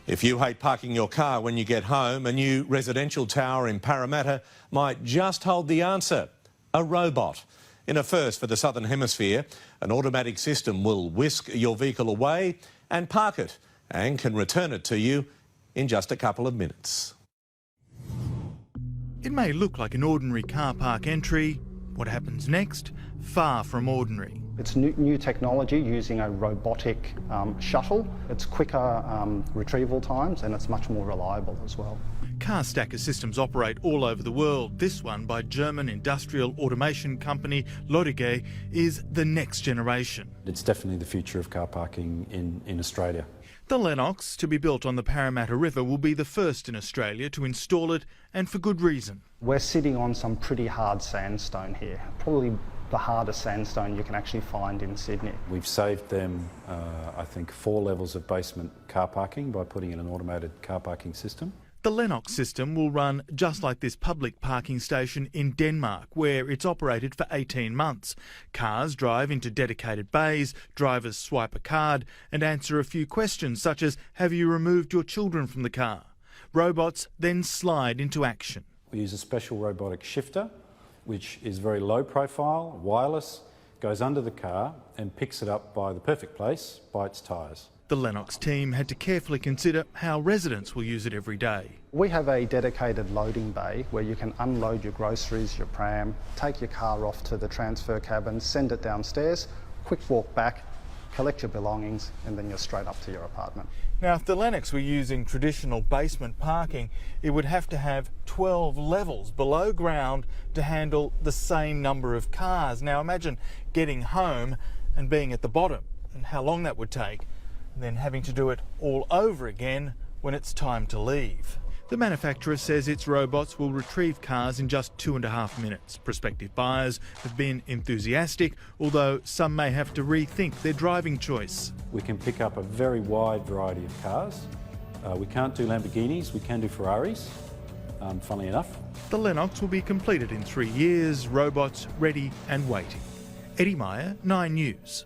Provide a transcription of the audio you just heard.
If you hate parking your car when you get home, a new residential tower in Parramatta might just hold the answer: a robot. In a first for the Southern Hemisphere, an automatic system will whisk your vehicle away and park it, and can return it to you in just a couple of minutes. It may look like an ordinary car park entry. What happens next? Far from ordinary. It's new technology using a robotic shuttle. It's quicker retrieval times and it's much more reliable as well. Car stacker systems operate all over the world. This one, by German industrial automation company EDDY, is the next generation. It's definitely the future of car parking in Australia. The Lennox, to be built on the Parramatta River, will be the first in Australia to install it, and for good reason. We're sitting on some pretty hard sandstone here, probably the hardest sandstone you can actually find in Sydney. We've saved them, I think, 4 levels of basement car parking by putting in an automated car parking system. The Lennox system will run just like this public parking station in Denmark, where it's operated for 18 months. Cars drive into dedicated bays, drivers swipe a card and answer a few questions such as, have you removed your children from the car? Robots then slide into action. We use a special robotic shifter, which is very low profile, wireless, goes under the car and picks it up by the perfect place, by its tyres. The Lennox team had to carefully consider how residents will use it every day. We have a dedicated loading bay where you can unload your groceries, your pram, take your car off to the transfer cabin, send it downstairs, quick walk back, collect your belongings, and then you're straight up to your apartment. Now, if the Lennox were using traditional basement parking, it would have to have 12 levels below ground to handle the same number of cars. Now, imagine getting home and being at the bottom, and how long that would take, and then having to do it all over again when it's time to leave. The manufacturer says its robots will retrieve cars in just 2.5 minutes. Prospective buyers have been enthusiastic, although some may have to rethink their driving choice. We can pick up a very wide variety of cars. We can't do Lamborghinis, we can do Ferraris, funnily enough. The Lennox will be completed in 3 years, robots ready and waiting. EDDY MEYER, 9 News.